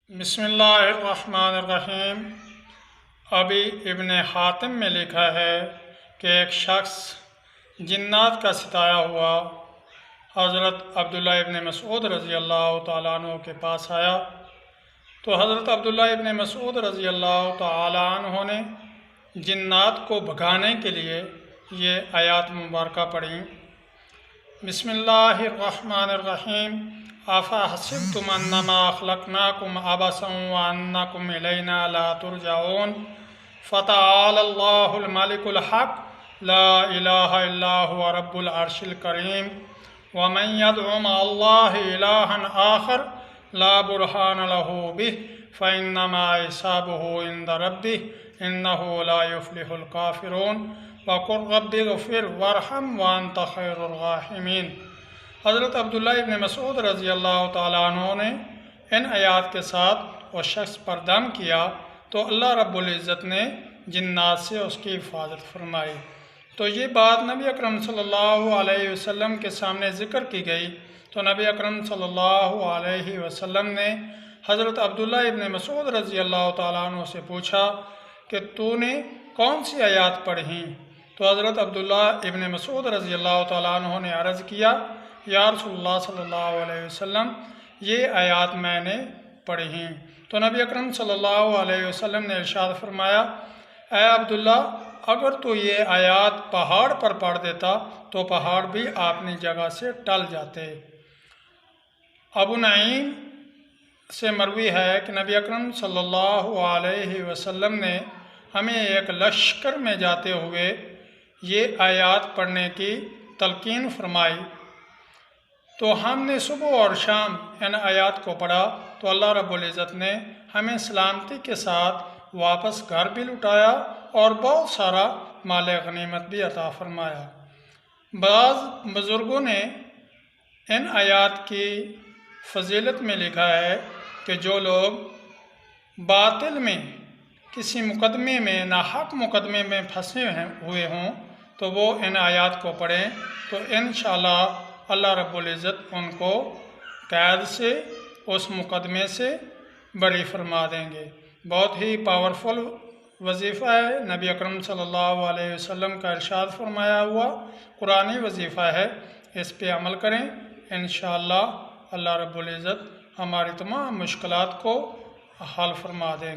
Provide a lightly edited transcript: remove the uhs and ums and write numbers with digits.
बिस्मिल्लाहिर्रहमानिर्रहीम। अभी इब्न हातिम में लिखा है कि एक शख्स जिन्नात का सिताया हुआ हज़रत अब्दुल्ला इब्न मसूद रज़ी अल्लाह तआला अन्हु के पास आया तो हज़रत अब्दुल्ला इब्न मसूद रज़ी अल्लाह तआला अन्हु ने जिन्नात को भगाने के लिए ये आयात मुबारका पढ़ी। बिस्मिल्लाहिर्रहमानिर्रहीम। आफ़ा हसिबतुम अन्नमा खलक़नाकुम अबसन व अन्नकुम इलैना ला तुरजऊन फ़तआलल्लाहुल मलिकुल हक़ ला इलाहा इल्ला हुवा रब्बुल अर्शिल करीम व मन यदउ मअल्लाहि इलाहन आखर ला बुरहान लहू बिह फ़इन्नमा हिसाबुहु इंद रब्बिह इन्नहु ला युफ्लिहुल काफ़िरून वक़ुल रब्बिग़फ़िर वरहम व अन्त खैरुर राहिमीन। हज़रत अब्दुल्ला इब्न मसूद रज़ी अल्लाह तआला अन्हु ने इन आयात के साथ वो शख्स पर दम किया तो अल्लाह रब्बुल इज़्ज़त ने जिन्नात से उसकी हिफाजत फरमाई। तो ये बात नबी अकरम सल्लल्लाहु अलैहि वसल्लम के सामने ज़िक्र की गई तो नबी अकरम सल्लल्लाहु अलैहि वसल्लम ने हज़रत अब्दुल्ला इब्न मसूद रज़ी अल्लाह तआला अन्हु से पूछा कि तूने कौन सी आयात पढ़ी। तो हज़रत अब्दुल्ला इब्न मसूद रज़ी अल्लाह तआला अन्हु ने अर्ज़ किया, या रसूलुल्लाह सल्लल्लाहु अलैहि वसल्लम, ये आयात मैंने पढ़ी। तो नबी अकरम सल्लल्लाहु अलैहि वसल्लम ने इरशाद फरमाया, ऐ अब्दुल्ला, अगर तो ये आयात पहाड़ पर पढ़ देता तो पहाड़ भी अपनी जगह से टल जाते। अबू नईम से मरवी है कि नबी अकरम सल्लल्लाहु अलैहि वसल्लम ने हमें एक लश्कर में जाते हुए ये आयात पढ़ने की तलकीन फरमाई तो हमने सुबह और शाम इन आयात को पढ़ा तो अल्लाह रब्बुल इज़्ज़त ने हमें सलामती के साथ वापस घर भी लुटाया और बहुत सारा माल गनीमत भी अता फरमाया। बाज़ बुज़ुर्गों ने इन आयात की फजीलत में लिखा है कि जो लोग बातिल में किसी मुकदमे में नाहक मुकदमे में फंसे हुए हों तो वो इन आयात को पढ़ें तो इंशाअल्लाह अल्लाह रब्बुल इज़्ज़त उनको कैद से उस मुकदमे से बरी फरमा देंगे। बहुत ही पावरफुल वजीफ़ा है। नबी अकरम सल्लल्लाहु अलैहि वसल्लम का इरशाद फरमाया हुआ कुरानी वजीफ़ा है, इस पे अमल करें, इंशाअल्लाह अल्लाह रब्बुल इज़्ज़त हमारी तमाम मुश्किलात को हल फरमा देंगे।